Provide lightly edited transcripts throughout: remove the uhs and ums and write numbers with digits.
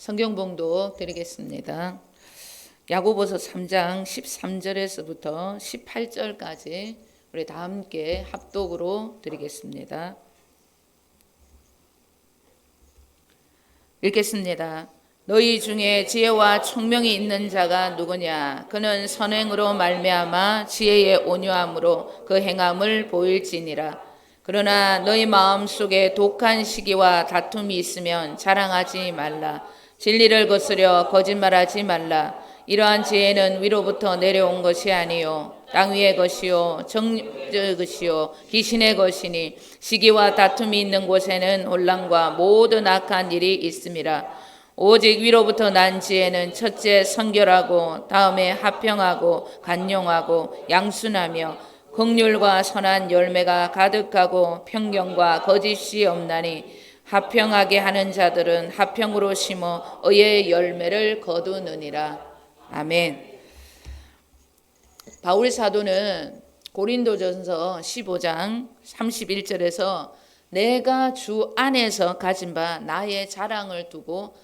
성경봉독 드리겠습니다. 야고보서 3장 13절에서부터 18절까지 우리 다 함께 합독으로 드리겠습니다. 읽겠습니다. 너희 중에 지혜와 총명이 있는 자가 누구냐? 그는 선행으로 말미암아 지혜의 온유함으로 그 행함을 보일지니라. 그러나 너희 마음속에 독한 시기와 다툼이 있으면 자랑하지 말라. 진리를 거스려 거짓말하지 말라. 이러한 지혜는 위로부터 내려온 것이 아니요 땅 위의 것이요 정죄의 것이요 귀신의 것이니 시기와 다툼이 있는 곳에는 혼란과 모든 악한 일이 있음이라. 오직 위로부터 난 지혜는 첫째 선결하고 다음에 화평하고 간용하고 양순하며 긍휼과 선한 열매가 가득하고 편견과 거짓이 없나니 화평하게 하는 자들은 화평으로 심어 의의 열매를 거두느니라. 아멘. 바울 사도는 고린도전서 15장 31절에서 내가 주 안에서 가진 바 나의 자랑을 두고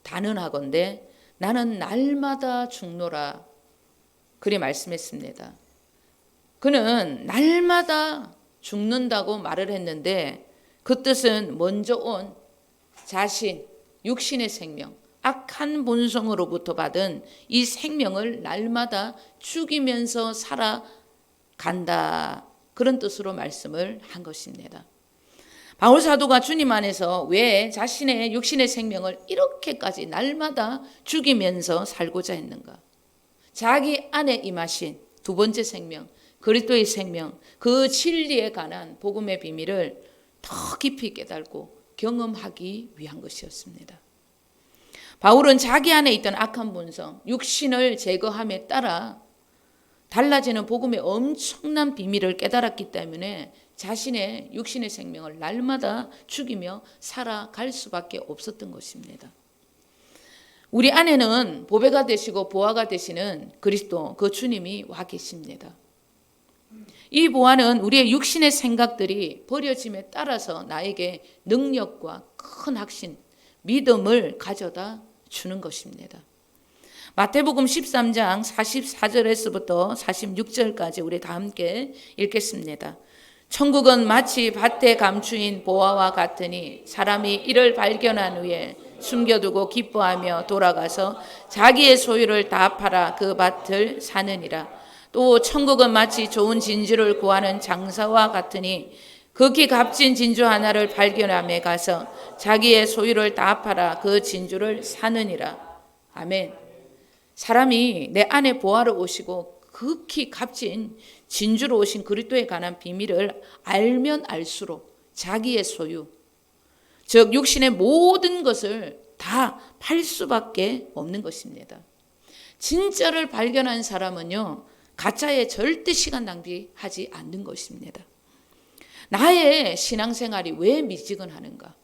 단언하건대 나는 날마다 죽노라 그리 말씀했습니다. 그는 날마다 죽는다고 말을 했는데 그 뜻은 먼저 온 자신, 육신의 생명, 악한 본성으로부터 받은 이 생명을 날마다 죽이면서 살아간다. 그런 뜻으로 말씀을 한 것입니다. 바울 사도가 주님 안에서 왜 자신의 육신의 생명을 이렇게까지 날마다 죽이면서 살고자 했는가? 자기 안에 임하신 두 번째 생명, 그리스도의 생명, 그 진리에 관한 복음의 비밀을 더 깊이 깨달고 경험하기 위한 것이었습니다. 바울은 자기 안에 있던 악한 본성, 육신을 제거함에 따라 달라지는 복음의 엄청난 비밀을 깨달았기 때문에 자신의 육신의 생명을 날마다 죽이며 살아갈 수밖에 없었던 것입니다. 우리 안에는 보배가 되시고 보화가 되시는 그리스도, 그 주님이 와 계십니다. 이 보화는 우리의 육신의 생각들이 버려짐에 따라서 나에게 능력과 큰 확신, 믿음을 가져다 주는 것입니다. 마태복음 13장 44절에서부터 46절까지 우리 다 함께 읽겠습니다. 천국은 마치 밭에 감추인 보화와 같으니 사람이 이를 발견한 후에 숨겨두고 기뻐하며 돌아가서 자기의 소유를 다 팔아 그 밭을 사느니라. 또 천국은 마치 좋은 진주를 구하는 장사와 같으니 극히 값진 진주 하나를 발견함에 가서 자기의 소유를 다 팔아 그 진주를 사느니라. 아멘. 사람이 내 안에 보화로 오시고 극히 값진 진주로 오신 그리스도에 관한 비밀을 알면 알수록 자기의 소유, 즉 육신의 모든 것을 다 팔 수밖에 없는 것입니다. 진짜를 발견한 사람은요, 가짜에 절대 시간 낭비하지 않는 것입니다. 나의 신앙생활이 왜 미지근하는가?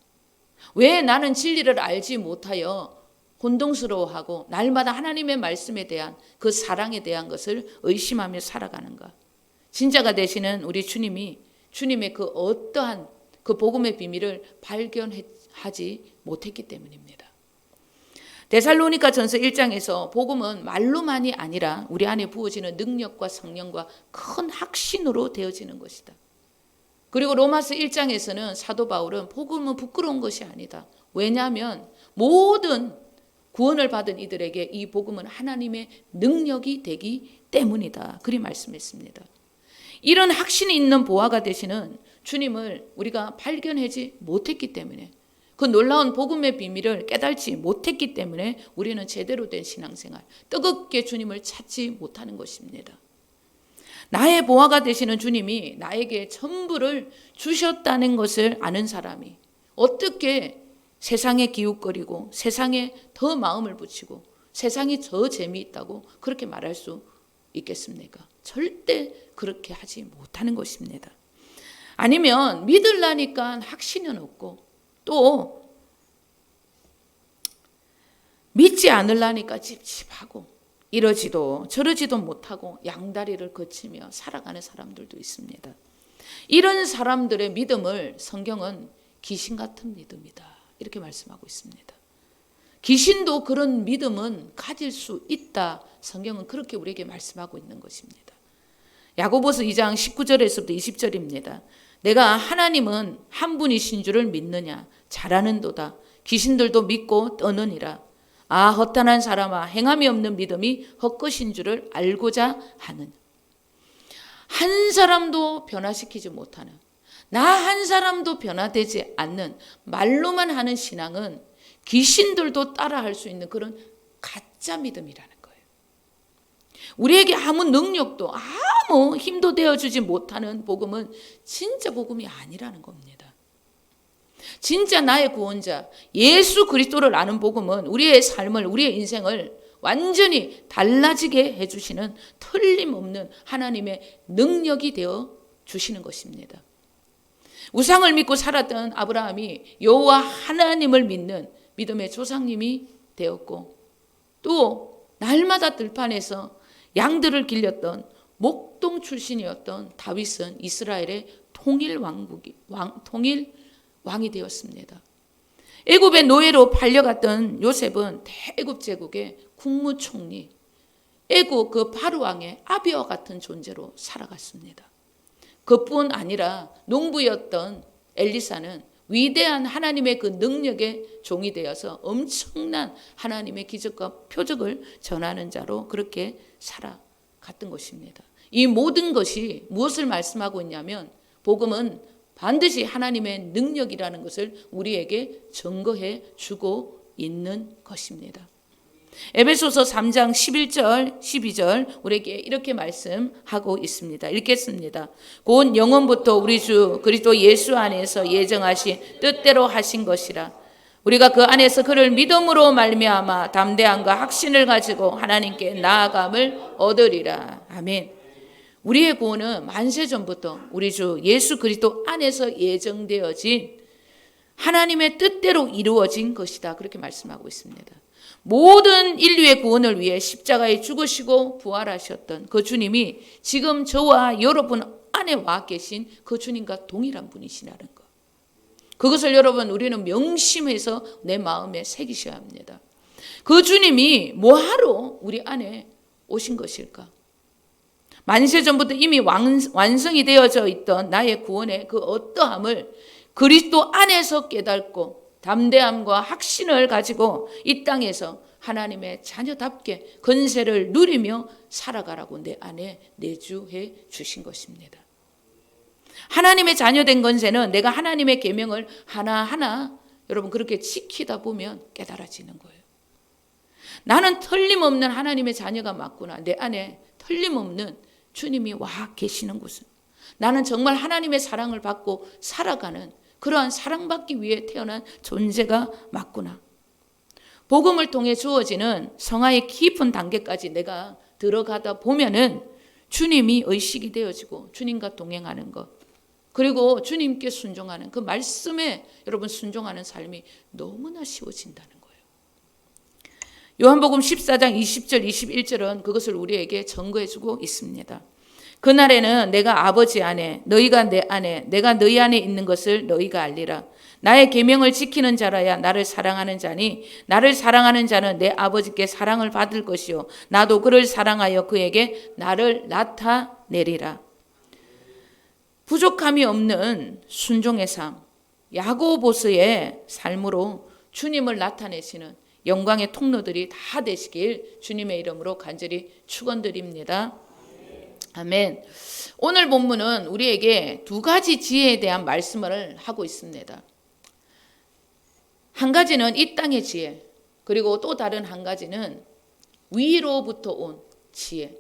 왜 나는 진리를 알지 못하여 혼동스러워하고 날마다 하나님의 말씀에 대한 그 사랑에 대한 것을 의심하며 살아가는가? 진짜가 되시는 우리 주님이 주님의 그 어떠한 그 복음의 비밀을 발견하지 못했기 때문입니다. 데살로니가 전서 1장에서 복음은 말로만이 아니라 우리 안에 부어지는 능력과 성령과 큰 확신으로 되어지는 것이다. 그리고 로마서 1장에서는 사도 바울은 복음은 부끄러운 것이 아니다. 왜냐하면 모든 구원을 받은 이들에게 이 복음은 하나님의 능력이 되기 때문이다. 그리 말씀했습니다. 이런 확신이 있는 보화가 되시는 주님을 우리가 발견하지 못했기 때문에, 그 놀라운 복음의 비밀을 깨달지 못했기 때문에 우리는 제대로 된 신앙생활, 뜨겁게 주님을 찾지 못하는 것입니다. 나의 보화가 되시는 주님이 나에게 전부를 주셨다는 것을 아는 사람이 어떻게 세상에 기웃거리고 세상에 더 마음을 붙이고 세상이 더 재미있다고 그렇게 말할 수 있겠습니까? 절대 그렇게 하지 못하는 것입니다. 아니면 믿으려니까 확신은 없고 또 믿지 않으려니까 찝찝하고 이러지도 저러지도 못하고 양다리를 거치며 살아가는 사람들도 있습니다. 이런 사람들의 믿음을 성경은 귀신 같은 믿음이다 이렇게 말씀하고 있습니다. 귀신도 그런 믿음은 가질 수 있다. 성경은 그렇게 우리에게 말씀하고 있는 것입니다. 야고보서 2장 19절에서부터 20절입니다. 내가 하나님은 한 분이신 줄을 믿느냐? 잘하는도다. 귀신들도 믿고 떠느니라. 아, 허탄한 사람아, 행함이 없는 믿음이 헛것인 줄을 알고자 하느냐. 한 사람도 변화시키지 못하는, 나 한 사람도 변화되지 않는 말로만 하는 신앙은 귀신들도 따라할 수 있는 그런 가짜 믿음이라는 거예요. 우리에게 아무 능력도 아무 힘도 되어주지 못하는 복음은 진짜 복음이 아니라는 겁니다. 진짜 나의 구원자 예수 그리스도를 아는 복음은 우리의 삶을, 우리의 인생을 완전히 달라지게 해주시는 틀림없는 하나님의 능력이 되어 주시는 것입니다. 우상을 믿고 살았던 아브라함이 여호와 하나님을 믿는 믿음의 조상님이 되었고, 또 날마다 들판에서 양들을 길렸던 목동 출신이었던 다윗은 이스라엘의 통일 왕이 되었습니다. 애굽의 노예로 팔려갔던 요셉은 대애굽 제국의 국무총리, 애굽 그 바로왕의 아비와 같은 존재로 살아갔습니다. 그뿐 아니라 농부였던 엘리사는 위대한 하나님의 그 능력의 종이 되어서 엄청난 하나님의 기적과 표적을 전하는 자로 그렇게 살아갔던 것입니다. 이 모든 것이 무엇을 말씀하고 있냐면 복음은 반드시 하나님의 능력이라는 것을 우리에게 증거해 주고 있는 것입니다. 에베소서 3장 11절 12절 우리에게 이렇게 말씀하고 있습니다. 읽겠습니다. 곧 영원부터 우리 주 그리스도 예수 안에서 예정하신 뜻대로 하신 것이라. 우리가 그 안에서 그를 믿음으로 말미암아 담대함과 확신을 가지고 하나님께 나아감을 얻으리라. 아멘. 우리의 구원은 만세전부터 우리 주 예수 그리스도 안에서 예정되어진 하나님의 뜻대로 이루어진 것이다. 그렇게 말씀하고 있습니다. 모든 인류의 구원을 위해 십자가에 죽으시고 부활하셨던 그 주님이 지금 저와 여러분 안에 와 계신 그 주님과 동일한 분이시라는 것. 그것을 여러분 우리는 명심해서 내 마음에 새기셔야 합니다. 그 주님이 뭐하러 우리 안에 오신 것일까? 만세전부터 이미 완성이 되어져 있던 나의 구원의 그 어떠함을 그리스도 안에서 깨닫고 담대함과 확신을 가지고 이 땅에서 하나님의 자녀답게 권세를 누리며 살아가라고 내 안에 내주해 주신 것입니다. 하나님의 자녀된 권세는 내가 하나님의 계명을 하나하나 여러분 그렇게 지키다 보면 깨달아지는 거예요. 나는 틀림없는 하나님의 자녀가 맞구나. 내 안에 틀림없는 주님이 와 계시는 곳은 나는 정말 하나님의 사랑을 받고 살아가는 그러한 사랑받기 위해 태어난 존재가 맞구나. 복음을 통해 주어지는 성화의 깊은 단계까지 내가 들어가다 보면은 주님이 의식이 되어지고 주님과 동행하는 것, 그리고 주님께 순종하는 그 말씀에 여러분 순종하는 삶이 너무나 쉬워진다는 거예요. 요한복음 14장 20절 21절은 그것을 우리에게 증거해 주고 있습니다. 그날에는 내가 아버지 안에 너희가 내 안에 내가 너희 안에 있는 것을 너희가 알리라. 나의 계명을 지키는 자라야 나를 사랑하는 자니 나를 사랑하는 자는 내 아버지께 사랑을 받을 것이요 나도 그를 사랑하여 그에게 나를 나타내리라. 부족함이 없는 순종의 삶, 야고보스의 삶으로 주님을 나타내시는 영광의 통로들이 다 되시길 주님의 이름으로 간절히 축원드립니다. 아멘. 오늘 본문은 우리에게 두 가지 지혜에 대한 말씀을 하고 있습니다. 한 가지는 이 땅의 지혜, 그리고 또 다른 한 가지는 위로부터 온 지혜,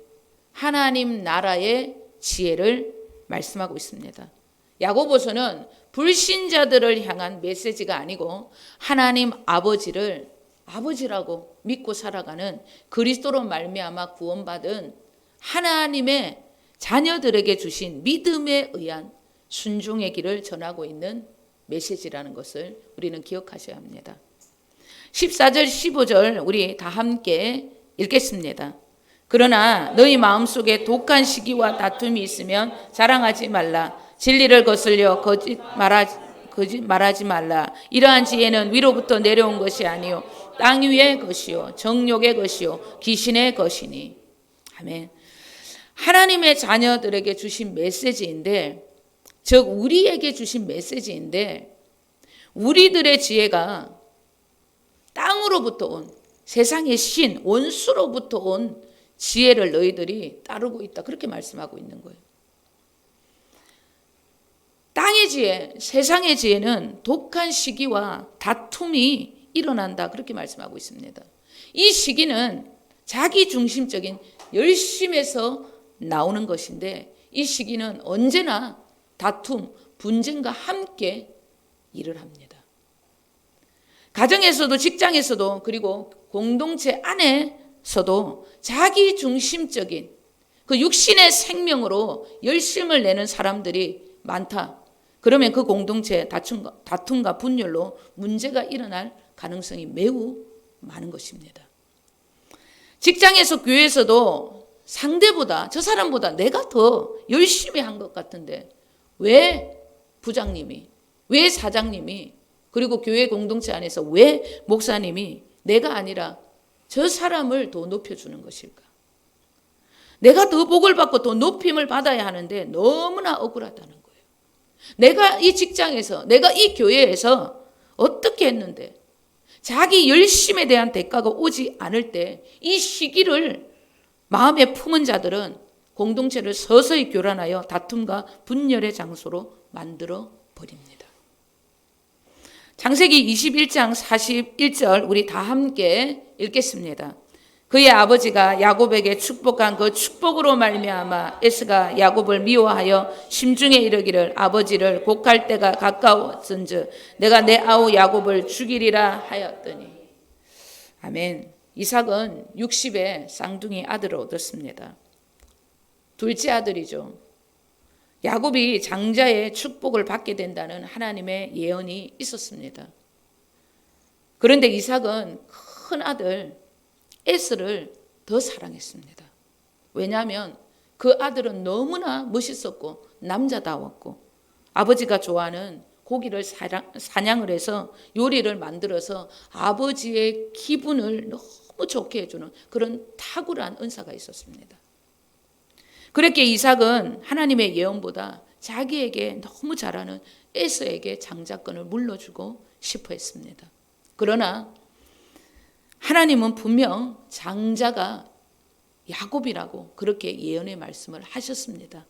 하나님 나라의 지혜를 말씀하고 있습니다. 야고보서는 불신자들을 향한 메시지가 아니고 하나님 아버지를 아버지라고 믿고 살아가는 그리스도로 말미암아 구원받은 하나님의 자녀들에게 주신 믿음에 의한 순종의 길을 전하고 있는 메시지라는 것을 우리는 기억하셔야 합니다. 14절 15절 우리 다 함께 읽겠습니다. 그러나 너희 마음속에 독한 시기와 다툼이 있으면 자랑하지 말라. 진리를 거슬려 거짓 말하지 말라. 이러한 지혜는 위로부터 내려온 것이 아니요 땅 위의 것이요 정욕의 것이요 귀신의 것이니. 아멘. 하나님의 자녀들에게 주신 메시지인데, 즉 우리에게 주신 메시지인데, 우리들의 지혜가 땅으로부터 온 세상의 신 원수로부터 온 지혜를 너희들이 따르고 있다, 그렇게 말씀하고 있는 거예요. 땅의 지혜, 세상의 지혜는 독한 시기와 다툼이 일어난다, 그렇게 말씀하고 있습니다. 이 시기는 자기 중심적인 열심에서 나오는 것인데, 이 시기는 언제나 다툼, 분쟁과 함께 일을 합니다. 가정에서도 직장에서도 그리고 공동체 안에서도 자기 중심적인 그 육신의 생명으로 열심을 내는 사람들이 많다. 그러면 그 공동체에 다툼과 분열로 문제가 일어날 가능성이 매우 많은 것입니다. 직장에서 교회에서도 상대보다, 저 사람보다 내가 더 열심히 한 것 같은데 왜 부장님이, 왜 사장님이, 그리고 교회 공동체 안에서 왜 목사님이 내가 아니라 저 사람을 더 높여주는 것일까? 내가 더 복을 받고 더 높임을 받아야 하는데 너무나 억울하다는 거예요. 내가 이 직장에서, 내가 이 교회에서 어떻게 했는데 자기 열심에 대한 대가가 오지 않을 때 이 시기를 마음에 품은 자들은 공동체를 서서히 교란하여 다툼과 분열의 장소로 만들어 버립니다. 창세기 21장 41절 우리 다 함께 읽겠습니다. 그의 아버지가 야곱에게 축복한 그 축복으로 말미암아 에서가 야곱을 미워하여 심중에 이르기를 아버지를 곡할 때가 가까웠은즉 내가 내 아우 야곱을 죽이리라 하였더니. 아멘. 이삭은 60에 쌍둥이 아들을 얻었습니다. 둘째 아들이죠. 야곱이 장자의 축복을 받게 된다는 하나님의 예언이 있었습니다. 그런데 이삭은 큰 아들 에스를 더 사랑했습니다. 왜냐하면 그 아들은 너무나 멋있었고 남자다웠고 아버지가 좋아하는 고기를 사냥을 해서 요리를 만들어서 아버지의 기분을 너무 좋게 해주는 그런 탁월한 은사가 있었습니다. 그렇게 이삭은 하나님의 예언보다 자기에게 너무 잘하는 에서에게 장자권을 물려주고 싶어 했습니다. 그러나 하나님은 분명 장자가 야곱이라고 그렇게 예언의 말씀을 하셨습니다.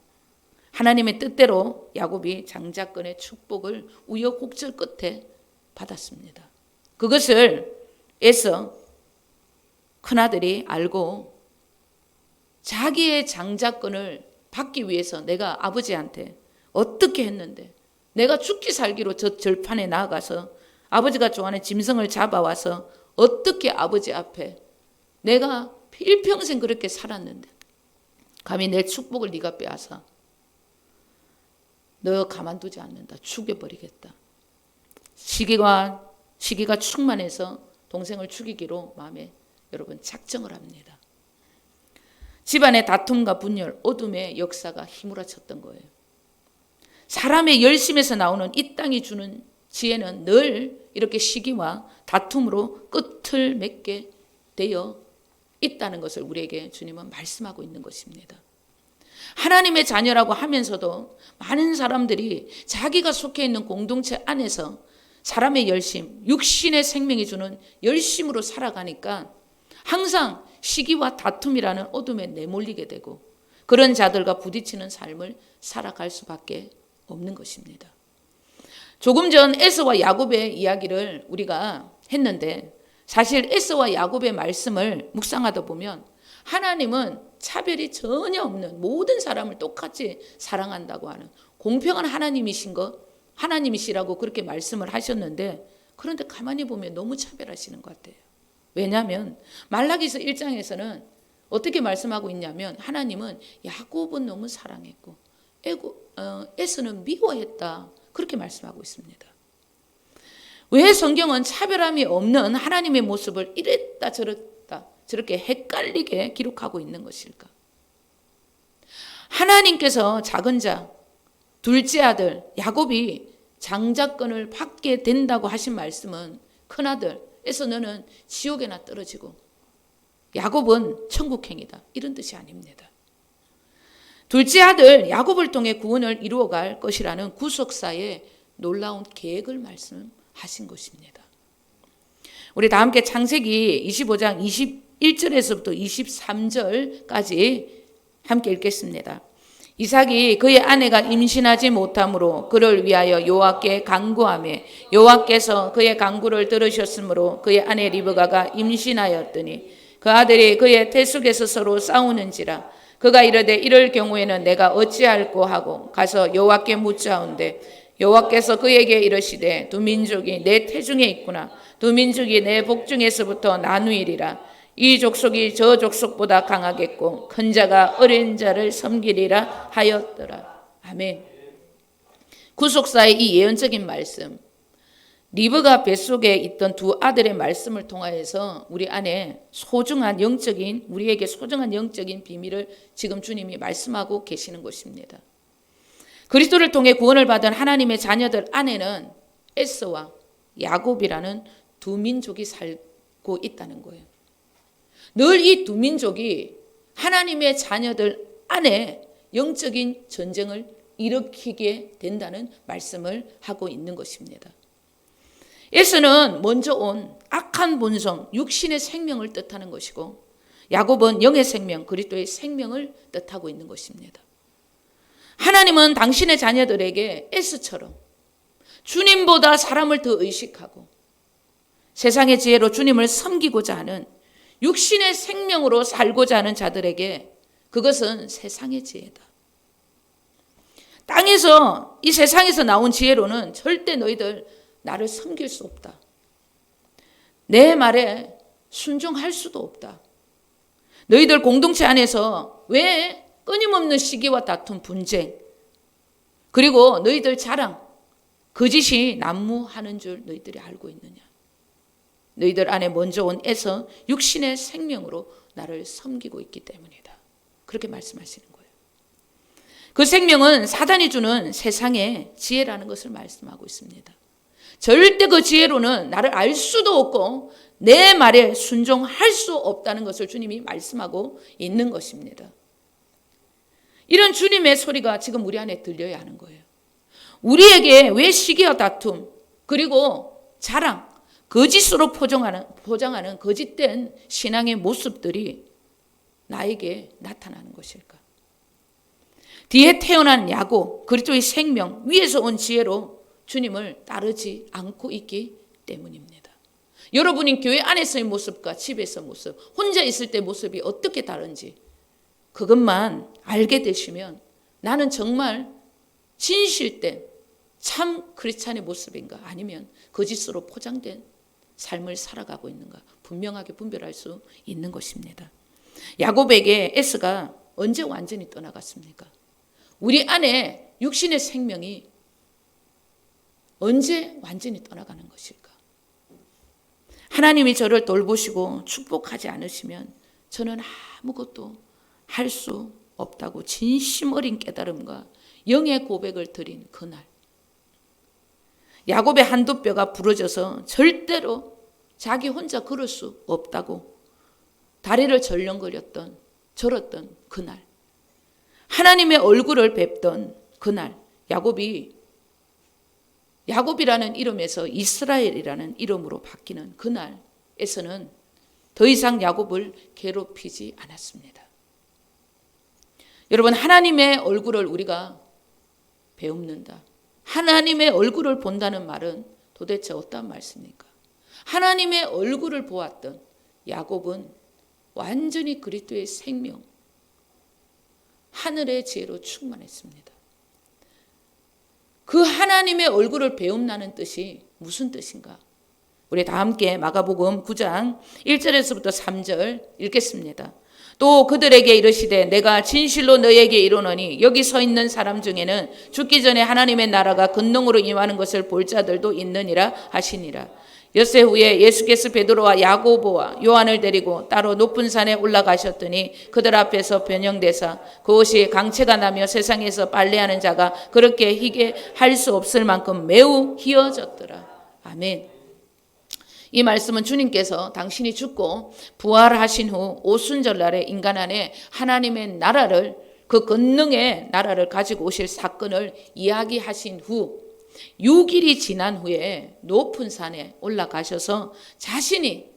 하나님의 뜻대로 야곱이 장자권의 축복을 우여곡절 끝에 받았습니다. 그것을 에서 큰아들이 알고 자기의 장자권을 받기 위해서 내가 아버지한테 어떻게 했는데 내가 죽기 살기로 저 절판에 나아가서 아버지가 좋아하는 짐승을 잡아와서 어떻게 아버지 앞에 내가 일평생 그렇게 살았는데 감히 내 축복을 네가 빼앗아 너 가만두지 않는다. 죽여버리겠다. 시기가 충만해서 동생을 죽이기로 마음에 여러분 작정을 합니다. 집안의 다툼과 분열, 어둠의 역사가 휘몰아쳤던 거예요. 사람의 열심에서 나오는 이 땅이 주는 지혜는 늘 이렇게 시기와 다툼으로 끝을 맺게 되어 있다는 것을 우리에게 주님은 말씀하고 있는 것입니다. 하나님의 자녀라고 하면서도 많은 사람들이 자기가 속해 있는 공동체 안에서 사람의 열심, 육신의 생명이 주는 열심으로 살아가니까 항상 시기와 다툼이라는 어둠에 내몰리게 되고 그런 자들과 부딪히는 삶을 살아갈 수밖에 없는 것입니다. 조금 전 에서와 야곱의 이야기를 우리가 했는데 사실 에서와 야곱의 말씀을 묵상하다 보면 하나님은 차별이 전혀 없는 모든 사람을 똑같이 사랑한다고 하는 공평한 하나님이시라고 그렇게 말씀을 하셨는데 그런데 가만히 보면 너무 차별하시는 것 같아요. 왜냐하면 말라기서 1장에서는 어떻게 말씀하고 있냐면 하나님은 야곱은 너무 사랑했고 에서는 미워했다 그렇게 말씀하고 있습니다. 왜 성경은 차별함이 없는 하나님의 모습을 이랬다 저랬다 저렇게 헷갈리게 기록하고 있는 것일까? 하나님께서 작은 자, 둘째 아들 야곱이 장자권을 받게 된다고 하신 말씀은 큰아들 에서 너는 지옥에나 떨어지고 야곱은 천국행이다. 이런 뜻이 아닙니다. 둘째 아들 야곱을 통해 구원을 이루어갈 것이라는 구속사의 놀라운 계획을 말씀하신 것입니다. 우리 다 함께 창세기 25장 21절에서부터 23절까지 함께 읽겠습니다. 이삭이 그의 아내가 임신하지 못함으로 그를 위하여 여호와께 간구하며 여호와께서 그의 간구를 들으셨으므로 그의 아내 리브가가 임신하였더니 그 아들이 그의 태속에서 서로 싸우는지라 그가 이르되 이럴 경우에는 내가 어찌할꼬 하고 가서 여호와께 묻자온대 여호와께서 그에게 이르시되 두 민족이 내 태중에 있구나 두 민족이 내 복중에서부터 나누이리라 이 족속이 저 족속보다 강하겠고 큰 자가 어린 자를 섬기리라 하였더라. 아멘. 구속사의 이 예언적인 말씀, 리브가 뱃속에 있던 두 아들의 말씀을 통하여서 우리 안에 우리에게 소중한 영적인 비밀을 지금 주님이 말씀하고 계시는 것입니다. 그리스도를 통해 구원을 받은 하나님의 자녀들 안에는 에서와 야곱이라는 두 민족이 살고 있다는 거예요. 늘 이 두 민족이 하나님의 자녀들 안에 영적인 전쟁을 일으키게 된다는 말씀을 하고 있는 것입니다. 에서는 먼저 온 악한 본성, 육신의 생명을 뜻하는 것이고 야곱은 영의 생명, 그리스도의 생명을 뜻하고 있는 것입니다. 하나님은 당신의 자녀들에게 에서처럼 주님보다 사람을 더 의식하고 세상의 지혜로 주님을 섬기고자 하는 육신의 생명으로 살고자 하는 자들에게 그것은 세상의 지혜다. 이 세상에서 나온 지혜로는 절대 너희들 나를 섬길 수 없다. 내 말에 순종할 수도 없다. 너희들 공동체 안에서 왜 끊임없는 시기와 다툼, 분쟁, 그리고 너희들 자랑, 거짓이 난무하는 줄 너희들이 알고 있느냐. 너희들 안에 먼저 온 에서 육신의 생명으로 나를 섬기고 있기 때문이다. 그렇게 말씀하시는 거예요. 그 생명은 사단이 주는 세상의 지혜라는 것을 말씀하고 있습니다. 절대 그 지혜로는 나를 알 수도 없고 내 말에 순종할 수 없다는 것을 주님이 말씀하고 있는 것입니다. 이런 주님의 소리가 지금 우리 안에 들려야 하는 거예요. 우리에게 왜 시기와 다툼, 그리고 자랑, 거짓으로 포장하는 거짓된 신앙의 모습들이 나에게 나타나는 것일까? 뒤에 태어난 야곱, 그리스도의 생명, 위에서 온 지혜로 주님을 따르지 않고 있기 때문입니다. 여러분이 교회 안에서의 모습과 집에서 모습, 혼자 있을 때 모습이 어떻게 다른지 그것만 알게 되시면 나는 정말 진실된 참 크리스찬의 모습인가 아니면 거짓으로 포장된 삶을 살아가고 있는가 분명하게 분별할 수 있는 것입니다. 야곱에게 에서가 언제 완전히 떠나갔습니까? 우리 안에 육신의 생명이 언제 완전히 떠나가는 것일까? 하나님이 저를 돌보시고 축복하지 않으시면 저는 아무것도 할 수 없다고 진심 어린 깨달음과 영의 고백을 드린 그날, 야곱의 한두 뼈가 부러져서 절대로 자기 혼자 걸을 수 없다고 다리를 절었던 그날, 하나님의 얼굴을 뵙던 그날, 야곱이라는 이름에서 이스라엘이라는 이름으로 바뀌는 그날에서는 더 이상 야곱을 괴롭히지 않았습니다. 여러분, 하나님의 얼굴을 우리가 배웁는다. 하나님의 얼굴을 본다는 말은 도대체 어떤 말씀입니까? 하나님의 얼굴을 보았던 야곱은 완전히 그리스도의 생명, 하늘의 지혜로 충만했습니다. 그 하나님의 얼굴을 배움라는 뜻이 무슨 뜻인가? 우리 다 함께 마가복음 9장 1절에서부터 3절 읽겠습니다. 또 그들에게 이르시되 내가 진실로 너에게 이르노니 여기 서 있는 사람 중에는 죽기 전에 하나님의 나라가 근능으로 임하는 것을 볼 자들도 있느니라 하시니라. 엿새 후에 예수께서 베드로와 야고보와 요한을 데리고 따로 높은 산에 올라가셨더니 그들 앞에서 변형되사 그곳이 강체가 나며 세상에서 빨래하는 자가 그렇게 희게 할 수 없을 만큼 매우 희어졌더라. 아멘. 이 말씀은 주님께서 당신이 죽고 부활하신 후 오순절날에 인간 안에 하나님의 나라를, 그 권능의 나라를 가지고 오실 사건을 이야기하신 후 6일이 지난 후에 높은 산에 올라가셔서 자신이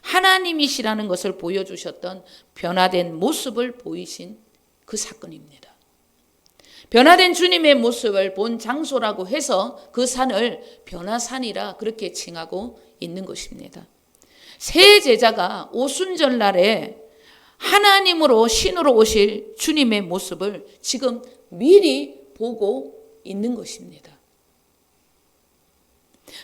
하나님이시라는 것을 보여주셨던 변화된 모습을 보이신 그 사건입니다. 변화된 주님의 모습을 본 장소라고 해서 그 산을 변화산이라 그렇게 칭하고 있는 것입니다. 세 제자가 오순절날에 하나님으로 신으로 오실 주님의 모습을 지금 미리 보고 있는 것입니다.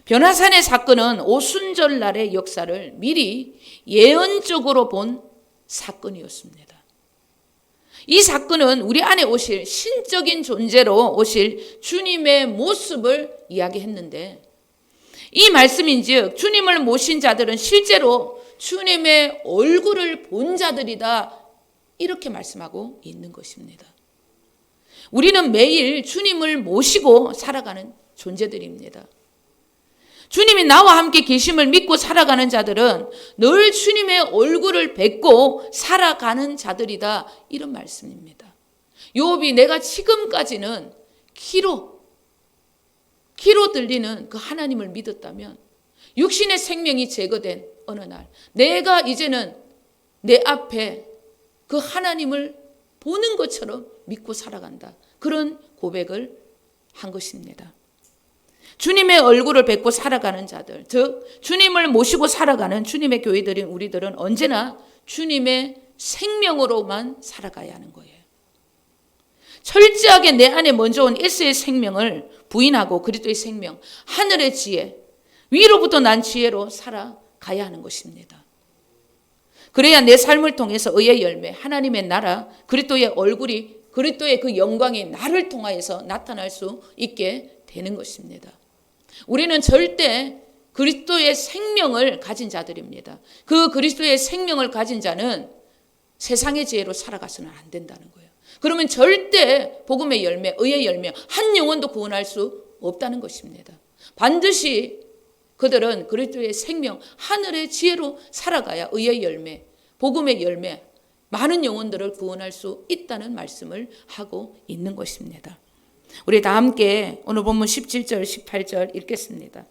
변화산의 사건은 오순절날의 역사를 미리 예언적으로 본 사건이었습니다. 이 사건은 우리 안에 오실 신적인 존재로 오실 주님의 모습을 이야기했는데, 이 말씀인즉 주님을 모신 자들은 실제로 주님의 얼굴을 본 자들이다, 이렇게 말씀하고 있는 것입니다. 우리는 매일 주님을 모시고 살아가는 존재들입니다. 주님이 나와 함께 계심을 믿고 살아가는 자들은 늘 주님의 얼굴을 뵙고 살아가는 자들이다, 이런 말씀입니다. 욥이 내가 지금까지는 키로 들리는 그 하나님을 믿었다면 육신의 생명이 제거된 어느 날 내가 이제는 내 앞에 그 하나님을 보는 것처럼 믿고 살아간다, 그런 고백을 한 것입니다. 주님의 얼굴을 뵙고 살아가는 자들, 즉 주님을 모시고 살아가는 주님의 교회들인 우리들은 언제나 주님의 생명으로만 살아가야 하는 거예요. 철저하게 내 안에 먼저 온 에스의 생명을 부인하고 그리스도의 생명, 하늘의 지혜, 위로부터 난 지혜로 살아가야 하는 것입니다. 그래야 내 삶을 통해서 의의 열매, 하나님의 나라, 그리스도의 얼굴이, 그리스도의 그 영광이 나를 통하여서 나타날 수 있게 되는 것입니다. 우리는 절대 그리스도의 생명을 가진 자들입니다. 그 그리스도의 생명을 가진 자는 세상의 지혜로 살아가서는 안 된다는 거예요. 그러면 절대 복음의 열매, 의의 열매, 한 영혼도 구원할 수 없다는 것입니다. 반드시 그들은 그리스도의 생명, 하늘의 지혜로 살아가야 의의 열매, 복음의 열매, 많은 영혼들을 구원할 수 있다는 말씀을 하고 있는 것입니다. 우리 다 함께 오늘 본문 17절, 18절 읽겠습니다.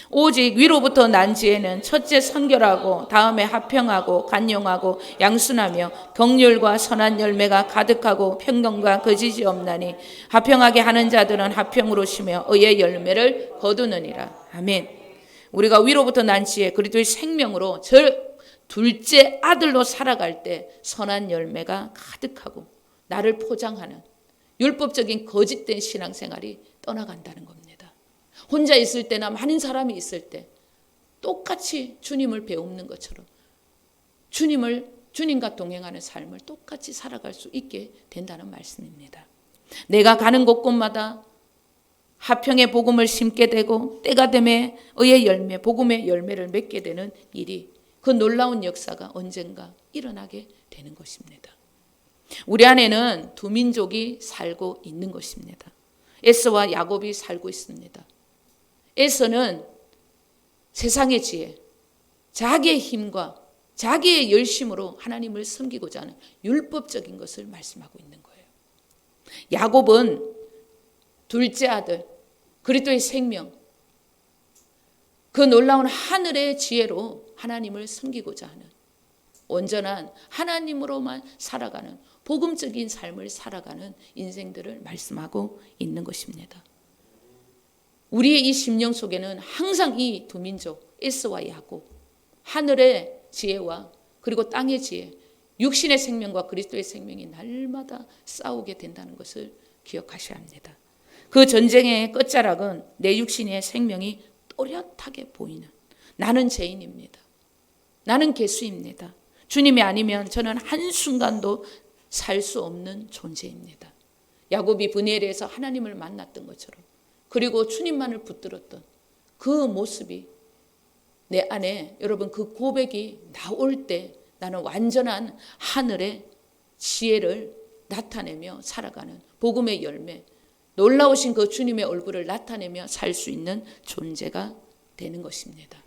오직 위로부터 난 지혜는 첫째 선결하고 다음에 화평하고 간용하고 양순하며 긍휼과 선한 열매가 가득하고 평강과 거짓이 없나니 화평하게 하는 자들은 화평으로 쉬며 의의 열매를 거두느니라. 아멘. 우리가 위로부터 난 지혜, 그리스도의 생명으로 둘째 아들로 살아갈 때 선한 열매가 가득하고 나를 포장하는 율법적인 거짓된 신앙생활이 떠나간다는 겁니다. 혼자 있을 때나 많은 사람이 있을 때 똑같이 주님을 배우는 것처럼 주님과 동행하는 삶을 똑같이 살아갈 수 있게 된다는 말씀입니다. 내가 가는 곳곳마다 화평의 복음을 심게 되고 때가 되매 의의 열매, 복음의 열매를 맺게 되는 일이, 그 놀라운 역사가 언젠가 일어나게 되는 것입니다. 우리 안에는 두 민족이 살고 있는 것입니다. 에서와 야곱이 살고 있습니다. 에서는 세상의 지혜, 자기의 힘과 자기의 열심으로 하나님을 섬기고자 하는 율법적인 것을 말씀하고 있는 거예요. 야곱은 둘째 아들, 그리스도의 생명, 그 놀라운 하늘의 지혜로 하나님을 섬기고자 하는 온전한 하나님으로만 살아가는 복음적인 삶을 살아가는 인생들을 말씀하고 있는 것입니다. 우리의 이 심령 속에는 항상 이 두 민족, 에서와 야곱, 하늘의 지혜와 그리고 땅의 지혜, 육신의 생명과 그리스도의 생명이 날마다 싸우게 된다는 것을 기억하셔야 합니다. 그 전쟁의 끝자락은 내 육신의 생명이 또렷하게 보이는, 나는 죄인입니다. 나는 개수입니다. 주님이 아니면 저는 한순간도 살 수 없는 존재입니다. 야곱이 브니엘에서 하나님을 만났던 것처럼, 그리고 주님만을 붙들었던 그 모습이 내 안에, 여러분, 그 고백이 나올 때 나는 완전한 하늘의 지혜를 나타내며 살아가는 복음의 열매, 놀라우신 그 주님의 얼굴을 나타내며 살 수 있는 존재가 되는 것입니다.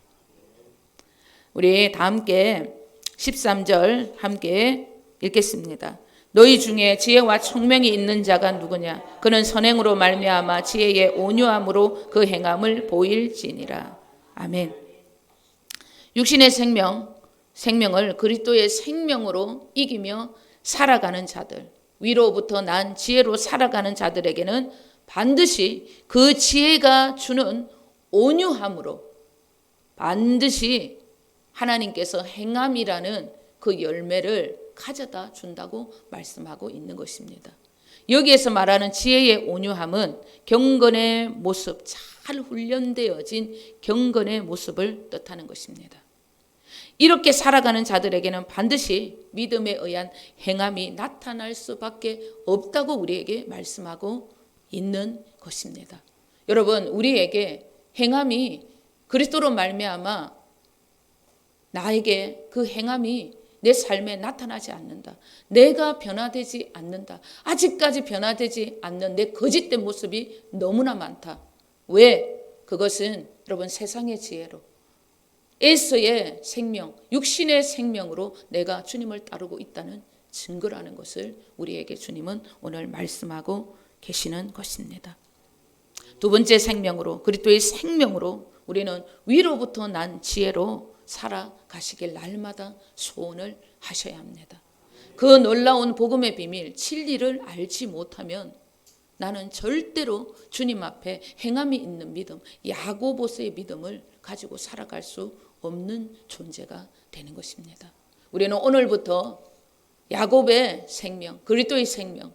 우리 다 함께 13절 함께 읽겠습니다. 너희 중에 지혜와 총명이 있는 자가 누구냐? 그는 선행으로 말미암아 지혜의 온유함으로 그 행함을 보일지니라. 아멘. 육신의 생명을 그리스도의 생명으로 이기며 살아가는 자들, 위로부터 난 지혜로 살아가는 자들에게는 반드시 그 지혜가 주는 온유함으로 반드시 하나님께서 행함이라는 그 열매를 가져다 준다고 말씀하고 있는 것입니다. 여기에서 말하는 지혜의 온유함은 경건의 모습, 잘 훈련되어진 경건의 모습을 뜻하는 것입니다. 이렇게 살아가는 자들에게는 반드시 믿음에 의한 행함이 나타날 수밖에 없다고 우리에게 말씀하고 있는 것입니다. 여러분, 우리에게 행함이 그리스도로 말미암아 나에게 그 행함이 내 삶에 나타나지 않는다. 내가 변화되지 않는다. 아직까지 변화되지 않는 내 거짓된 모습이 너무나 많다. 왜? 그것은 여러분 세상의 지혜로 에서의 생명, 육신의 생명으로 내가 주님을 따르고 있다는 증거라는 것을 우리에게 주님은 오늘 말씀하고 계시는 것입니다. 두 번째 생명으로, 그리스도의 생명으로 우리는 위로부터 난 지혜로 살아가시길 날마다 소원을 하셔야 합니다. 그 놀라운 복음의 비밀, 진리를 알지 못하면 나는 절대로 주님 앞에 행함이 있는 믿음, 야고보서의 믿음을 가지고 살아갈 수 없는 존재가 되는 것입니다. 우리는 오늘부터 야곱의 생명, 그리스도의 생명,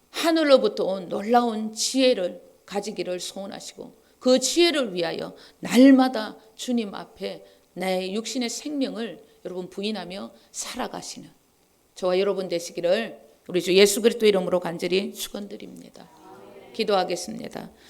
하늘로부터 온 놀라운 지혜를 가지기를 소원하시고 그 지혜를 위하여 날마다 주님 앞에 나의 육신의 생명을 여러분 부인하며 살아가시는 저와 여러분 되시기를 우리 주 예수 그리스도 이름으로 간절히 축원드립니다. 기도하겠습니다.